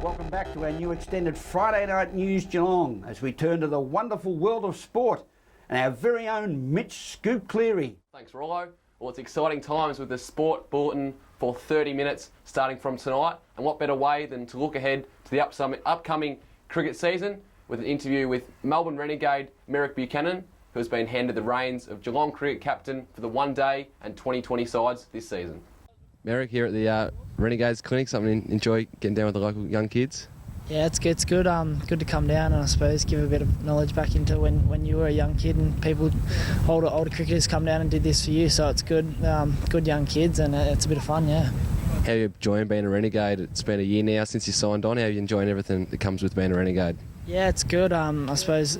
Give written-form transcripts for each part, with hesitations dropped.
Welcome back to our new extended Friday Night News Geelong as we turn to the wonderful world of sport and our very own Mitch Cleary. Thanks, Rollo. Well, it's exciting times with the Sport Bulletin for 30 minutes starting from tonight. And what better way than to look ahead to the upcoming cricket season with an interview with Melbourne Renegade Merrick Buchanan, who has been handed the reins of Geelong cricket captain for the One Day and 2020 sides this season. Merrick, here at the Renegades Clinic, something to enjoy getting down with the local young kids? Yeah, it's good. It's good. Good to come down and I suppose give a bit of knowledge back into when you were a young kid and people, older cricketers, come down and did this for you. So it's good. Good young kids and it's a bit of fun. Yeah. How are you enjoying being a Renegade? It's been a year now since you signed on. How are you enjoying everything that comes with being a Renegade? Yeah, it's good. I suppose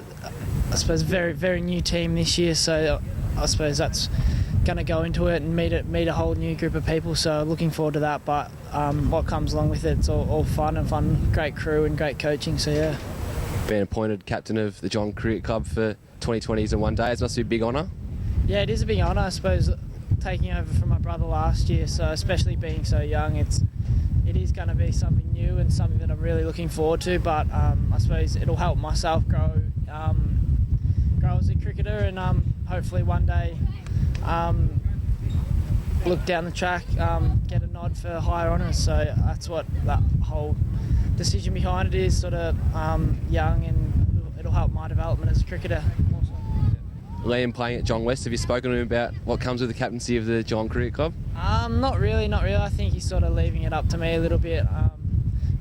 very new team this year. So I suppose that's going to go into it and meet a whole new group of people, so looking forward to that. But what comes along with it's all fun, great crew and great coaching, so yeah. Being appointed captain of the Geelong Cricket Club for 2020s and One Day, it must be a big honour. Yeah, it is a big honour, I suppose, taking over from my brother last year, so especially being so young, it is going to be something new and something that I'm really looking forward to, but I suppose it'll help myself grow as a cricketer and hopefully one day look down the track, get a nod for higher honours. So that's what that whole decision behind it is, sort of young, and it'll help my development as a cricketer. Liam playing at Geelong West, have you spoken to him about what comes with the captaincy of the Geelong Cricket Club? Not really. I think he's sort of leaving it up to me a little bit.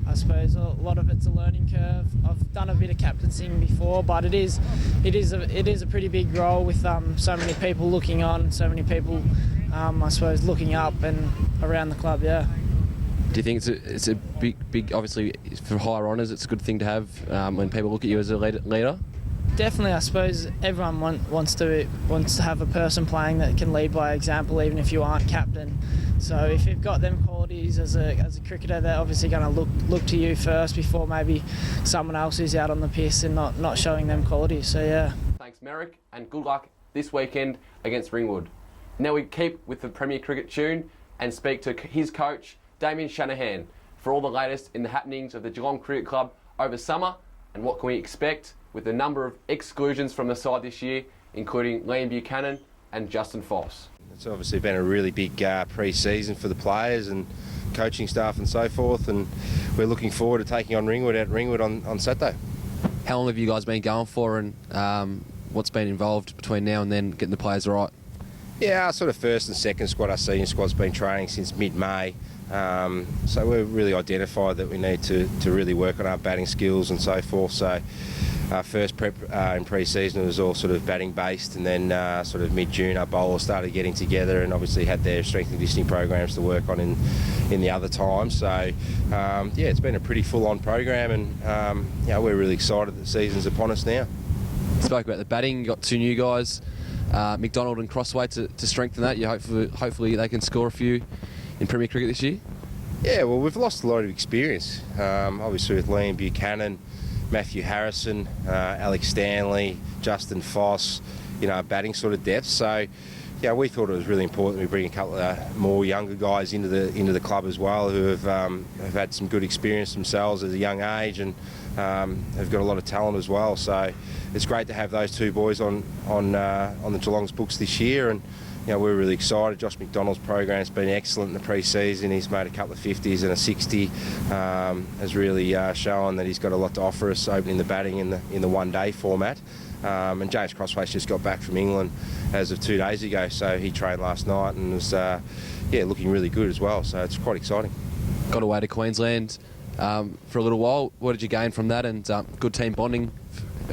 I suppose a lot of it's a learning curve. I've done a bit of captaining before, but it is a pretty big role with so many people looking on, so many people, I suppose, looking up and around the club. Yeah. Do you think it's a big, obviously for higher honours, it's a good thing to have when people look at you as a leader? Definitely, I suppose everyone wants to have a person playing that can lead by example, even if you aren't captain. So if you've got them qualities as a cricketer, they're obviously going to look to you first before maybe someone else who's out on the piss and not showing them qualities. So yeah. Thanks, Merrick, and good luck this weekend against Ringwood. Now we keep with the Premier Cricket tune and speak to his coach, Damien Shanahan, for all the latest in the happenings of the Geelong Cricket Club over summer and what can we expect with a number of exclusions from the side this year, including Liam Buchanan and Justin Foss. It's obviously been a really big pre-season for the players and coaching staff and so forth, and we're looking forward to taking on Ringwood at Ringwood on Saturday. How long have you guys been going for, and what's been involved between now and then getting the players right? Yeah, our sort of first and second squad, our senior squad's been training since mid-May. So we've really identified that we need to really work on our batting skills and so forth. So our first prep in pre-season was all sort of batting based, and then sort of mid-June our bowlers started getting together and obviously had their strength and conditioning programs to work on in the other times. So yeah, it's been a pretty full-on program, and we're really excited that the season's upon us now. Spoke about the batting, you got two new guys, McDonald and Crossway to strengthen that. You hopefully they can score a few in Premier Cricket this year? Yeah, well, we've lost a lot of experience. Obviously with Liam Buchanan, Matthew Harrison, Alex Stanley, Justin Foss, batting sort of depth. So, yeah, we thought it was really important we bring a couple of more younger guys into the club as well, who have had some good experience themselves at a young age and have got a lot of talent as well. So it's great to have those two boys on the Geelong's books this year, and we're really excited. Josh McDonald's program's been excellent in the pre-season. He's made a couple of 50s and a 60. Has really shown that he's got a lot to offer us opening the batting in the one-day format. And James Crossway's just got back from England as of 2 days ago, so he trained last night and was looking really good as well. So it's quite exciting. Got away to Queensland for a little while. What did you gain from that, and good team bonding,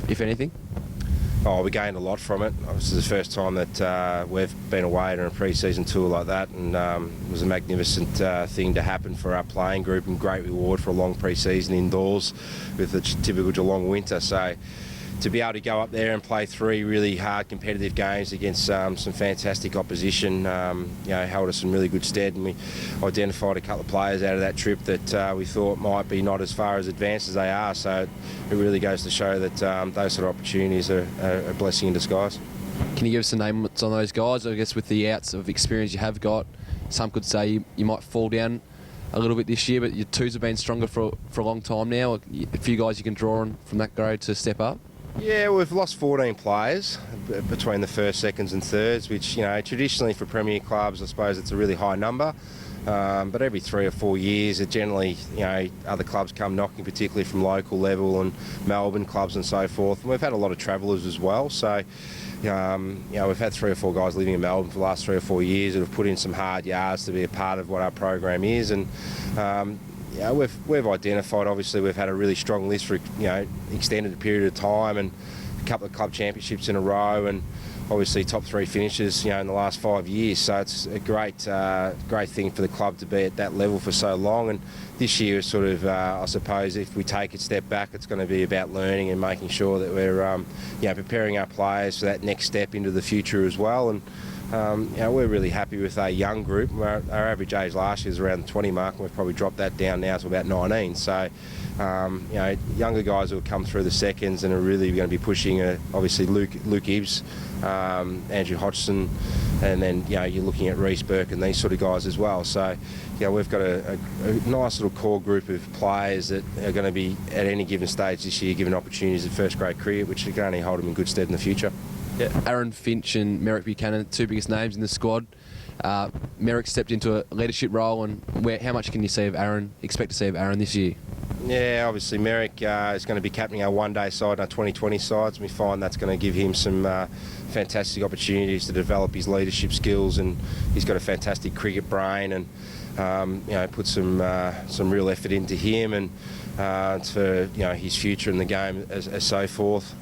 if anything? Oh, we gained a lot from it. This is the first time that we've been away on a pre-season tour like that, and it was a magnificent thing to happen for our playing group, and great reward for a long pre-season indoors with the typical Geelong winter. So to be able to go up there and play 3 really hard competitive games against some fantastic opposition, held us in really good stead, and we identified a couple of players out of that trip that we thought might be not as far as advanced as they are. So it really goes to show that those sort of opportunities are a blessing in disguise. Can you give us some names on those guys? I guess with the outs of experience you have got, some could say you might fall down a little bit this year, but your twos have been stronger for a long time now. A few guys you can draw on from that grade to step up. Yeah, we've lost 14 players between the first, seconds and thirds, which, traditionally for Premier clubs, I suppose it's a really high number. But every 3 or 4 years, it generally, other clubs come knocking, particularly from local level and Melbourne clubs and so forth. And we've had a lot of travellers as well. So, we've had 3 or 4 guys living in Melbourne for the last 3 or 4 years that have put in some hard yards to be a part of what our program is. And we've identified, obviously, we've had a really strong list for extended period of time and a couple of club championships in a row, and obviously top 3 finishes in the last 5 years. So it's a great thing for the club to be at that level for so long. And this year is sort of, I suppose, if we take a step back, it's going to be about learning and making sure that we're preparing our players for that next step into the future as well. And we're really happy with our young group. Our average age last year was around the 20 mark, and we've probably dropped that down now to about 19. So, younger guys who will come through the seconds and are really going to be pushing, obviously Luke Ibbs, Andrew Hodgson, and then you're looking at Reece Burke and these sort of guys as well. So, we've got a nice little core group of players that are going to be at any given stage this year given opportunities at first grade cricket, which are going to hold them in good stead in the future. Yeah, Aaron Finch and Merrick Buchanan, 2 biggest names in the squad. Merrick stepped into a leadership role, and how much can you see of Aaron? Expect to see of Aaron this year? Yeah, obviously Merrick is going to be captaining our one-day side and our 2020 sides. We find that's going to give him some fantastic opportunities to develop his leadership skills, and he's got a fantastic cricket brain, and put some real effort into him and for his future in the game as so forth.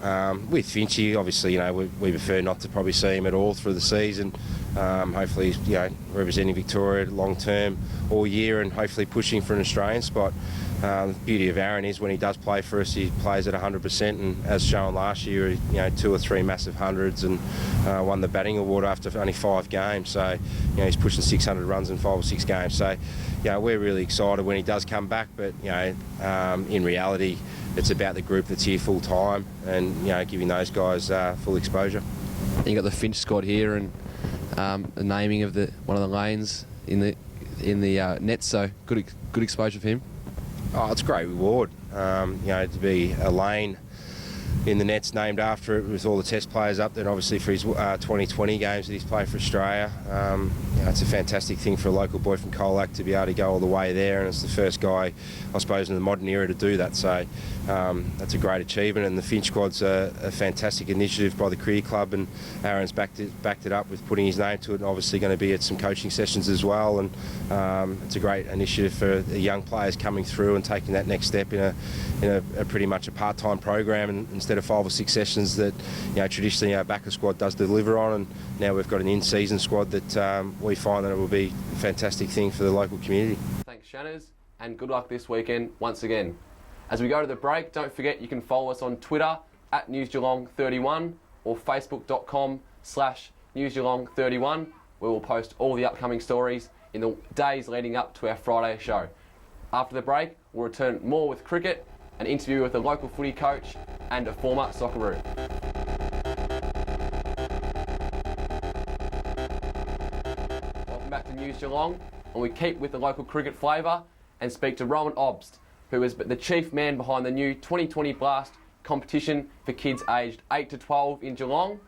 With Finchy, obviously, we prefer not to probably see him at all through the season. Hopefully he's representing Victoria long term all year and hopefully pushing for an Australian spot. The beauty of Aaron is when he does play for us, he plays at 100%, and as shown last year, 2 or 3 massive hundreds and won the batting award after only 5 games. So, he's pushing 600 runs in 5 or 6 games. So, we're really excited when he does come back. But, in reality, it's about the group that's here full time and, giving those guys full exposure. You got the Finch squad here, and the naming of one of the lanes in the nets. So good exposure for him. Oh, it's a great reward, to be a lane in the nets named after it with all the test players up there, and obviously for his 2020 games that he's played for Australia. It's a fantastic thing for a local boy from Colac to be able to go all the way there, and it's the first guy, I suppose, in the modern era to do that. So that's a great achievement, and the Finch Quads are a fantastic initiative by the Cricket Club, and Aaron's backed it up with putting his name to it, and obviously going to be at some coaching sessions as well. And it's a great initiative for the young players coming through and taking that next step in a pretty much a part-time program, and instead of 5 or 6 sessions that traditionally our backer squad does deliver on. And now we've got an in-season squad that we find that it will be a fantastic thing for the local community. Thanks, Shanners, and good luck this weekend once again. As we go to the break, don't forget you can follow us on Twitter at NewsGeelong31 or Facebook.com/NewsGeelong31, where we'll post all the upcoming stories in the days leading up to our Friday show. After the break, we'll return more with cricket, an interview with a local footy coach and a former Socceroo. Welcome back to News Geelong, and we keep with the local cricket flavour and speak to Rowan Obst, who is the chief man behind the new 2020 Blast competition for kids aged 8 to 12 in Geelong.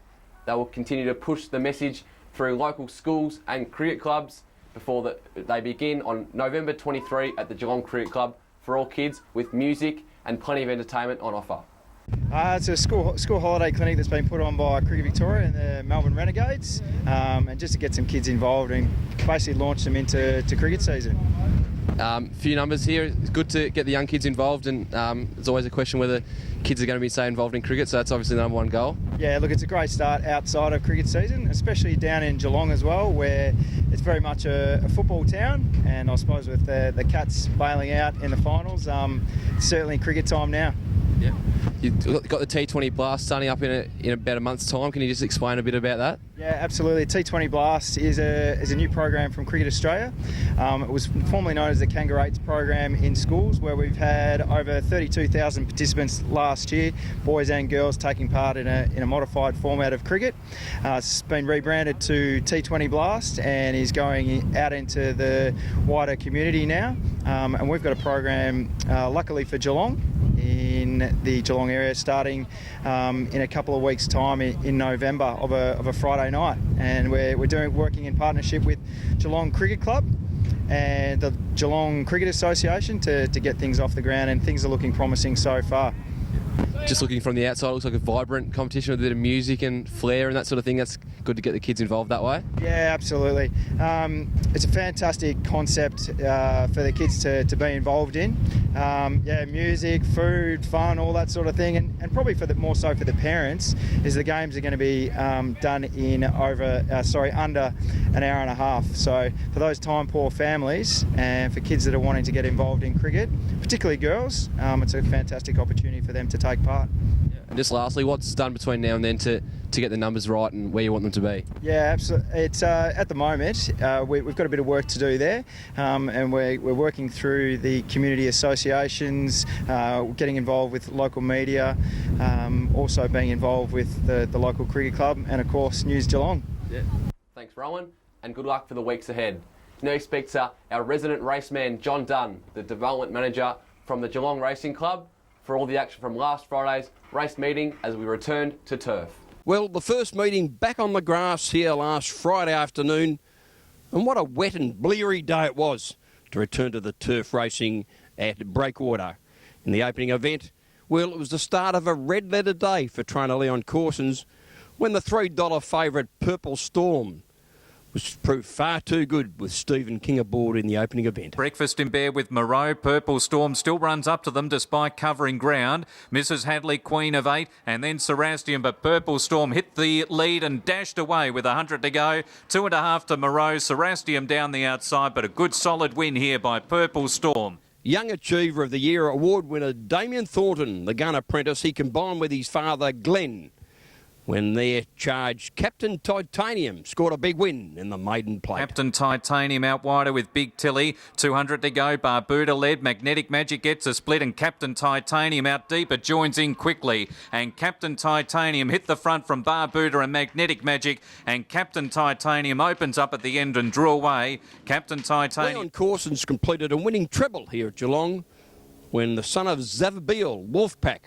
They will continue to push the message through local schools and cricket clubs before they begin on November 23 at the Geelong Cricket Club for all kids, with music and plenty of entertainment on offer. It's a school holiday clinic that's been put on by Cricket Victoria and the Melbourne Renegades, and just to get some kids involved and basically launch them into cricket season. Few numbers here. It's good to get the young kids involved, and there's always a question whether kids are going to be, say, involved in cricket, so that's obviously the number one goal. Yeah, look, it's a great start outside of cricket season, especially down in Geelong as well, where it's very much a football town, and I suppose with the Cats bailing out in the finals, it's certainly cricket time now. Yeah. You've got the T20 Blast starting up in about a month's time. Can you just explain a bit about that? Yeah, absolutely. T20 Blast is a new program from Cricket Australia. It was formerly known as the Kangaroo 8s program in schools, where we've had over 32,000 participants last year, boys and girls taking part in a modified format of cricket. It's been rebranded to T20 Blast and is going out into the wider community now. And we've got a program, luckily for Geelong, in the Geelong area, starting in a couple of weeks' time in November of a Friday night, and we're working in partnership with Geelong Cricket Club and the Geelong Cricket Association to get things off the ground, and things are looking promising so far. Just looking from the outside, it looks like a vibrant competition with a bit of music and flair and that sort of thing. That's good to get the kids involved that way. Yeah, absolutely. It's a fantastic concept for the kids to be involved in. Music, food, fun, all that sort of thing, and probably more so for the parents, is the games are going to be done in under an hour and a half. So for those time-poor families and for kids that are wanting to get involved in cricket, particularly girls, it's a fantastic opportunity for them to take part. And just lastly, what's done between now and then to get the numbers right and where you want them to be? Yeah, absolutely. It's at the moment we've got a bit of work to do there, and we're working through the community associations, getting involved with local media, also being involved with the local cricket club, and of course News Geelong. Yeah. Thanks, Rowan, and good luck for the weeks ahead. Now expect our resident raceman John Dunn, the development manager from the Geelong Racing Club, for all the action from last Friday's race meeting as we return to turf. Well, the first meeting back on the grass here last Friday afternoon, and what a wet and bleary day it was to return to the turf racing at Breakwater. In the opening event, well, it was the start of a red-letter day for trainer Leon Corsons when the $3 favourite Purple Storm was proved far too good with Stephen King aboard in the opening event. Breakfast in bed with Moreau. Purple Storm still runs up to them despite covering ground. Mrs. Hadley, Queen of 8, and then Serastian, but Purple Storm hit the lead and dashed away with 100 to go. 2.5 to Moreau. Serastian down the outside, but a good solid win here by Purple Storm. Young Achiever of the Year award winner Damien Thornton, the gun apprentice, he combined with his father Glenn when their charge Captain Titanium scored a big win in the maiden plate. Captain Titanium out wider with Big Tilly. 200 to go. Barbuda led. Magnetic Magic gets a split, and Captain Titanium out deep. It joins in quickly. And Captain Titanium hit the front from Barbuda and Magnetic Magic. And Captain Titanium opens up at the end and drew away. Captain Titanium. Leon Corsons completed a winning treble here at Geelong when the son of Zavabil, Wolfpack,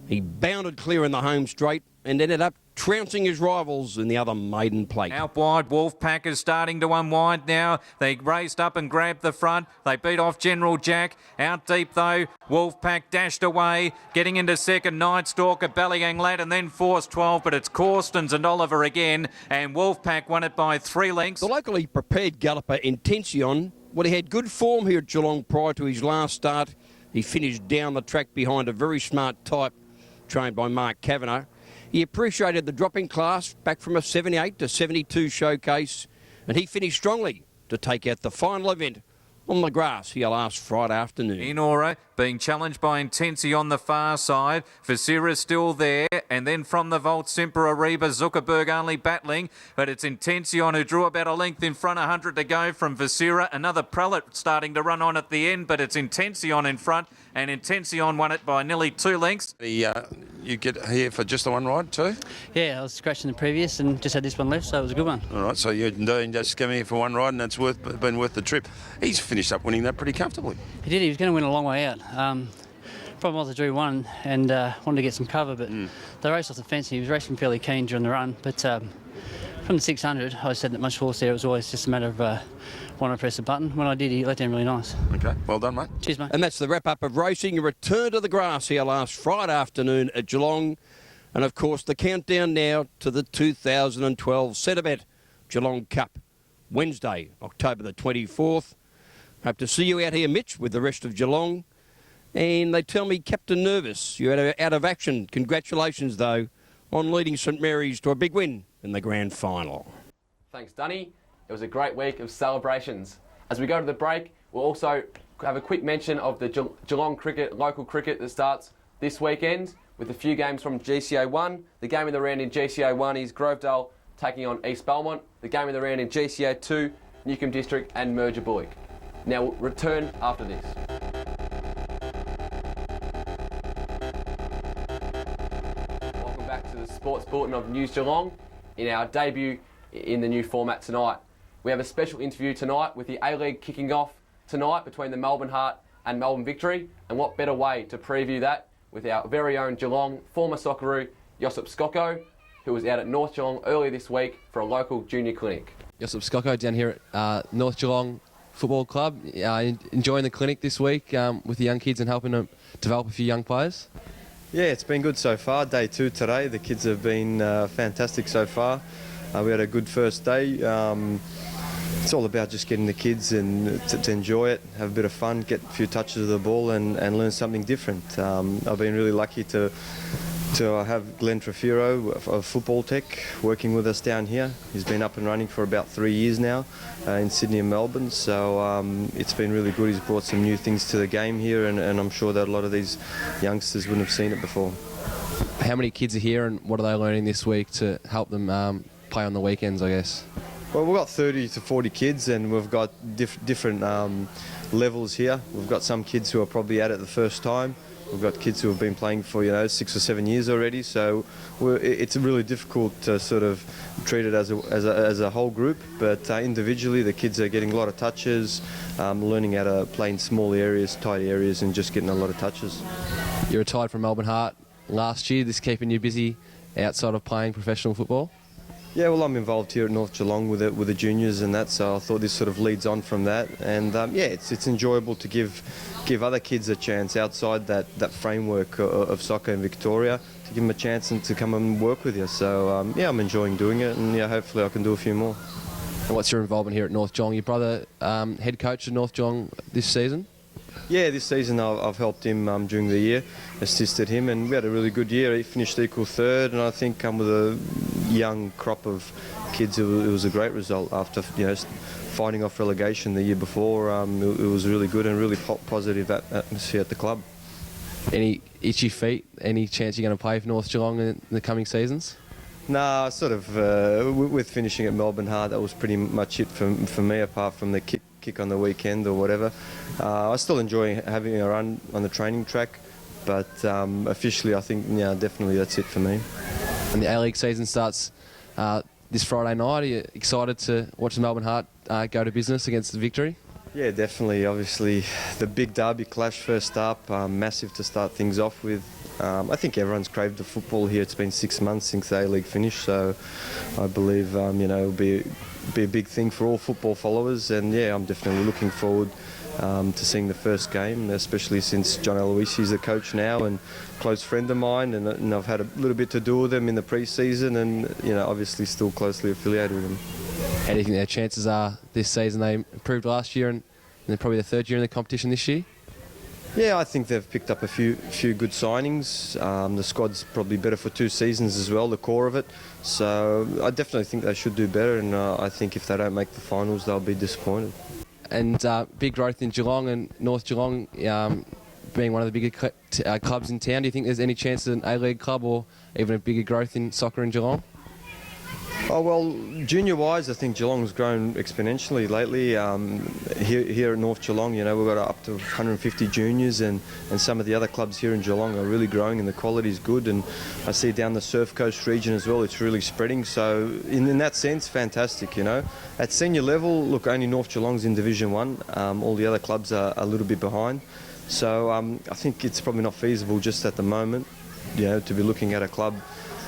he bounded clear in the home straight and ended up trouncing his rivals in the other maiden plate. Out wide, Wolfpack is starting to unwind now. They raced up and grabbed the front. They beat off General Jack. Out deep though, Wolfpack dashed away, getting into second, Night Stalker, Ballygang Lad, and then Force 12, but it's Corstens and Oliver again, and Wolfpack won it by 3 lengths. The locally prepared galloper Intention, well, he had good form here at Geelong prior to his last start. He finished down the track behind a very smart type trained by Mark Kavanagh. He appreciated the drop-in class back from a 78 to 72 showcase, and he finished strongly to take out the final event on the grass here last Friday afternoon. Inora being challenged by Intensi on the far side. Vasira still there, and then from the vault, Simper Ariba, Zuckerberg only battling, but it's Intension who drew about a length in front, 100 to go from Vasira. Another Prelate starting to run on at the end, but it's Intension in front, and Intension won it by nearly 2 lengths. You get here for just the one ride too? Yeah, I was scratching the previous and just had this one left, so it was a good one. All right, so you're just coming here for one ride and it's been worth the trip. He's finished up winning that pretty comfortably. He did, he was going to win a long way out. Problem was I drew one and wanted to get some cover, but they raced off the fence and he was racing fairly keen during the run. But from the 600, I said that much horse there, it was always just a matter of wanting to press the button. When I did, he let down really nice. Okay, well done, mate. Cheers, mate. And that's the wrap-up of racing. A return to the grass here last Friday afternoon at Geelong. And, of course, the countdown now to the 2012 Centrebet Geelong Cup, Wednesday, October the 24th. Hope to see you out here, Mitch, with the rest of Geelong. And they tell me Captain Nervous, you're out of action. Congratulations, though, on leading St Mary's to a big win in the grand final. Thanks, Dunny. It was a great week of celebrations. As we go to the break, we'll also have a quick mention of the Geelong cricket, local cricket that starts this weekend with a few games from GCA 1. The game of the round in GCA 1 is Grovedale taking on East Belmont, the game of the round in GCA 2, Newcombe District and Merger Bullock. Now we'll return after this. Welcome back to the Sports Bulletin of News Geelong in our debut in the new format tonight. We have a special interview tonight with the A-League kicking off tonight between the Melbourne Heart and Melbourne Victory, and what better way to preview that with our very own Geelong former Socceroo, Josip Skocko, who was out at North Geelong earlier this week for a local junior clinic. Josip Skocko down here at North Geelong Football Club, enjoying the clinic this week with the young kids and helping them develop a few young players? Yeah, it's been good so far. Day 2 today. The kids have been fantastic so far. We had a good first day. It's all about just getting the kids and to enjoy it, have a bit of fun, get a few touches of the ball and learn something different. I've been really lucky to have Glenn Trefiro of Football Tech working with us down here. He's been up and running for about 3 years now in Sydney and Melbourne, so it's been really good. He's brought some new things to the game here, and I'm sure that a lot of these youngsters wouldn't have seen it before. How many kids are here and what are they learning this week to help them play on the weekends, I guess? Well, we've got 30 to 40 kids and we've got different levels here. We've got some kids who are probably at it the first time. We've got kids who have been playing for 6 or 7 years already. So it's really difficult to sort of treat it as a whole group. But individually, the kids are getting a lot of touches, learning how to play in small areas, tight areas, and just getting a lot of touches. You retired from Melbourne Heart last year. This keeping you busy outside of playing professional football? Yeah, well, I'm involved here at North Geelong with the juniors and that, so I thought this sort of leads on from that. And yeah, it's enjoyable to give other kids a chance outside that framework of soccer in Victoria, to give them a chance and to come and work with you. So yeah, I'm enjoying doing it, and yeah, hopefully I can do a few more. And what's your involvement here at North Geelong? Your brother head coach at North Geelong this season? Yeah, this season I've helped him during the year, assisted him, and we had a really good year. He finished equal third, and I think with a young crop of kids, it was a great result after fighting off relegation the year before. It was really good and really positive atmosphere at the club. Any itchy feet? Any chance you're going to play for North Geelong in the coming seasons? Nah, sort of with finishing at Melbourne Heart, that was pretty much it for me, apart from the kick on the weekend or whatever. I still enjoy having a run on the training track, but officially I think definitely that's it for me. And the A-League season starts this Friday night. Are you excited to watch the Melbourne Heart go to business against the Victory? Yeah, definitely. Obviously the big derby clash first up, massive to start things off with. I think everyone's craved the football here. It's been 6 months since the A-League finished, so I believe it'll be a big thing for all football followers, and yeah, I'm definitely looking forward to seeing the first game, especially since John Aloisi is the coach now and a close friend of mine, and I've had a little bit to do with them in the pre-season, and obviously still closely affiliated with them. How do you think their chances are this season? They improved last year and they're probably the third year in the competition this year? Yeah, I think they've picked up a few good signings. The squad's probably better for 2 seasons as well, the core of it. So I definitely think they should do better, and I think if they don't make the finals, they'll be disappointed. And big growth in Geelong and North Geelong being one of the bigger clubs in town. Do you think there's any chance of an A-League club or even a bigger growth in soccer in Geelong? Oh, well, junior-wise, I think Geelong's grown exponentially lately. Here at North Geelong, we've got up to 150 juniors, and some of the other clubs here in Geelong are really growing, and the quality's good. And I see down the Surf Coast region as well, it's really spreading. So in that sense, fantastic, At senior level, look, only North Geelong's in Division 1. All the other clubs are a little bit behind. So I think it's probably not feasible just at the moment, to be looking at a club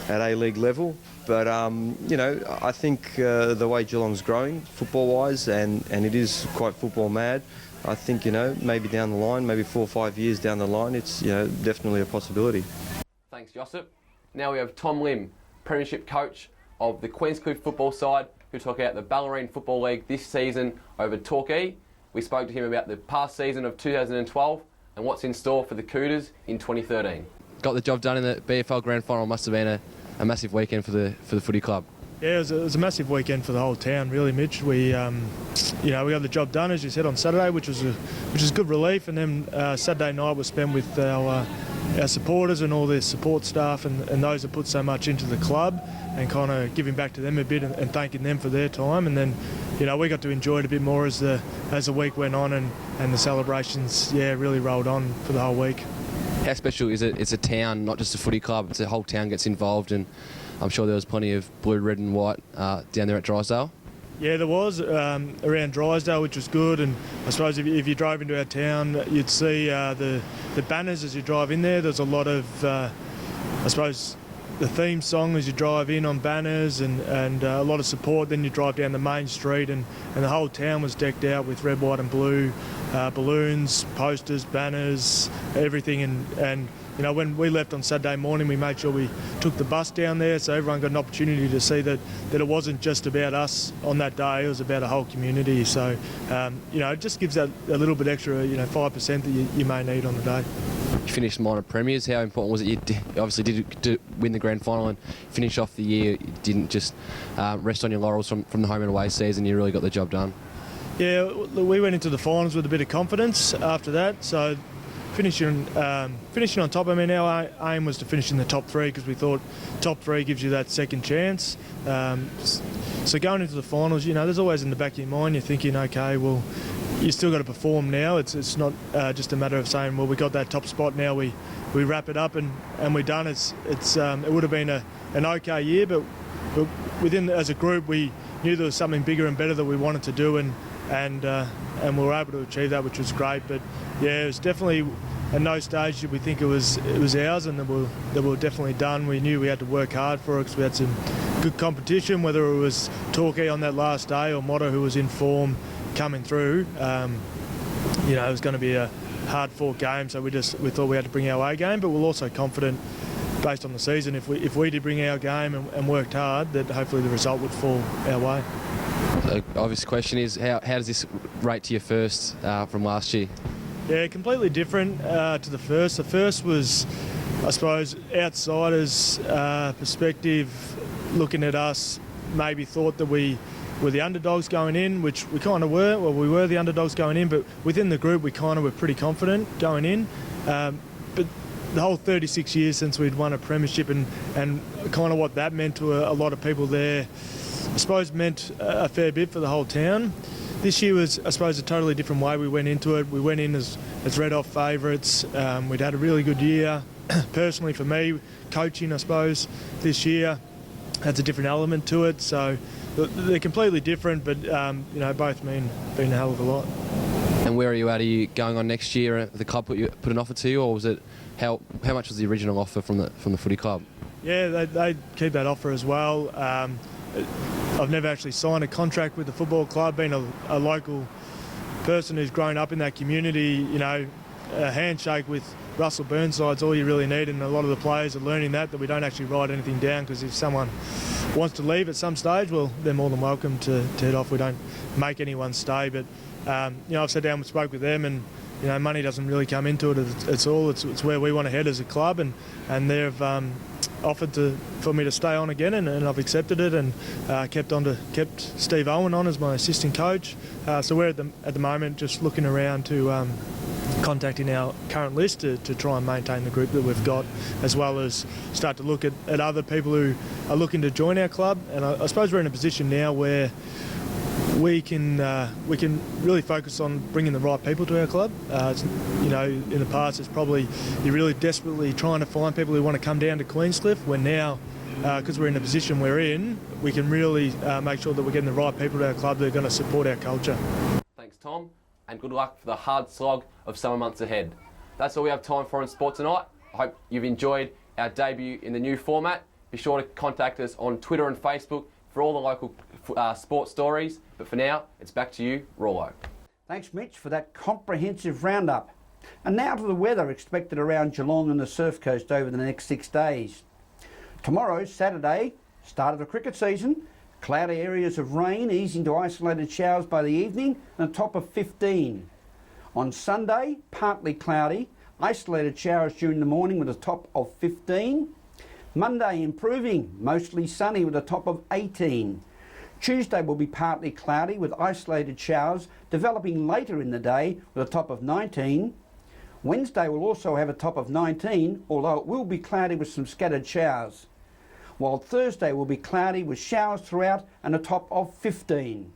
at A-League level. But, I think the way Geelong's growing football-wise, and it is quite football mad, I think, maybe down the line, maybe 4 or 5 years down the line, it's, definitely a possibility. Thanks, Josip. Now we have Tom Lim, Premiership coach of the Queenscliff football side, who took out the Ballerine Football League this season over Torquay. We spoke to him about the past season of 2012 and what's in store for the Cooters in 2013. Got the job done in the BFL Grand Final. Must have been a massive weekend for the footy club. Yeah, it was a massive weekend for the whole town, really, Mitch. We got the job done, as you said, on Saturday, which is good relief, and then Saturday night was spent with our supporters and all their support staff and those that put so much into the club. and kind of giving back to them a bit and thanking them for their time. And then, we got to enjoy it a bit more as the week went on, and the celebrations, really rolled on for the whole week. How special is it? It's a town, not just a footy club. It's a whole town gets involved, and I'm sure there was plenty of blue, red and white down there at Drysdale. Yeah, there was around Drysdale, which was good. And I suppose if you drove into our town, you'd see the banners as you drive in there. There's a lot of, I suppose, the theme song as you drive in on banners, and a lot of support. Then you drive down the main street, and the whole town was decked out with red, white and blue, balloons, posters, banners, everything. And when we left on Saturday morning, we made sure we took the bus down there, so everyone got an opportunity to see that it wasn't just about us on that day, it was about a whole community. So, it just gives that a little bit extra, 5% that you may need on the day. You finished minor premiers. How important was it? You obviously did win the grand final and finish off the year. You didn't just rest on your laurels from the home and away season. You really got the job done. Yeah, we went into the finals with a bit of confidence after that. So finishing on top. I mean, our aim was to finish in the top three because we thought top three gives you that second chance. So going into the finals, there's always in the back of your mind, you're thinking, okay, well, you still got to perform now. It's not just a matter of saying, well, we got that top spot now. We wrap it up and we're done. It would have been an okay year, but as a group, we knew there was something bigger and better that we wanted to do, and we were able to achieve that, which was great. But yeah, it was definitely at no stage did we think it was ours, and that we were definitely done. We knew we had to work hard for it because we had some good competition, whether it was Torquay on that last day or Motto, who was in form coming through. It was going to be a hard-fought game, so we thought we had to bring our A game, but we're also confident based on the season, if we did bring our game and worked hard, that hopefully the result would fall our way. The obvious question is, how does this rate to your first from last year? Yeah, completely different to the first. The first was, I suppose, outsiders' perspective, looking at us, maybe thought that we were the underdogs going in, which we kind of were. Well, we were the underdogs going in, but within the group we kind of were pretty confident going in. But the whole 36 years since we'd won a premiership and kind of what that meant to a lot of people there, I suppose meant a fair bit for the whole town. This year was, I suppose, a totally different way we went into it. We went in as red-hot favourites. We'd had a really good year. Personally, for me, coaching, I suppose, this year has a different element to it. So they're completely different, but both mean a hell of a lot. And where are you at? Are you going on next year? The club put an offer to you, or was it how much was the original offer from the footy club? Yeah, they keep that offer as well. I've never actually signed a contract with the football club. Being a local person who's grown up in that community, a handshake with Russell Burnside's all you really need, and a lot of the players are learning that we don't actually write anything down, because if someone wants to leave at some stage, well, they're more than welcome to head off. We don't make anyone stay, but I've sat down and spoke with them, and money doesn't really come into it. It's where we want to head as a club, and they've offered for me to stay on again, and I've accepted it, and kept Steve Owen on as my assistant coach. So we're at the moment just looking around to contacting our current list to try and maintain the group that we've got, as well as start to look at other people who are looking to join our club. And I suppose we're in a position now where we can really focus on bringing the right people to our club. In the past, it's probably you're really desperately trying to find people who want to come down to Queenscliff. When now, because we're in the position we're in, we can really make sure that we're getting the right people to our club that are going to support our culture. Thanks, Tom, and good luck for the hard slog of summer months ahead. That's all we have time for in sport tonight. I hope you've enjoyed our debut in the new format. Be sure to contact us on Twitter and Facebook for all the local sport stories. But for now, it's back to you, Rawlo. Thanks, Mitch, for that comprehensive roundup. And now to the weather expected around Geelong and the Surf Coast over the next 6 days. Tomorrow, Saturday, start of the cricket season. Cloudy areas of rain easing to isolated showers by the evening and a top of 15. On Sunday, partly cloudy, isolated showers during the morning with a top of 15. Monday improving, mostly sunny with a top of 18. Tuesday will be partly cloudy with isolated showers developing later in the day with a top of 19. Wednesday will also have a top of 19, although it will be cloudy with some scattered showers. while Thursday will be cloudy with showers throughout and a top of 15.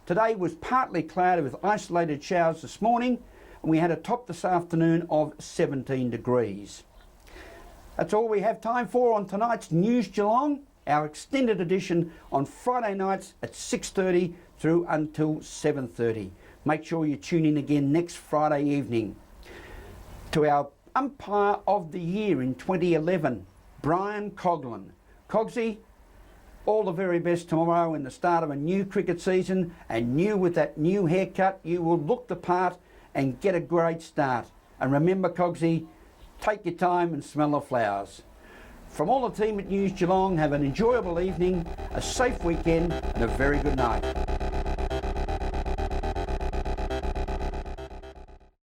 Today was partly cloudy with isolated showers this morning, and we had a top this afternoon of 17 degrees. That's all we have time for on tonight's News Geelong, our extended edition on Friday nights at 6:30 through until 7:30. Make sure you tune in again next Friday evening. To our Umpire of the Year in 2011, Brian Coughlin. Cogsy, all the very best tomorrow in the start of a new cricket season, and with that new haircut, you will look the part and get a great start. And remember, Cogsy, take your time and smell the flowers. From all the team at News Geelong, have an enjoyable evening, a safe weekend, and a very good night.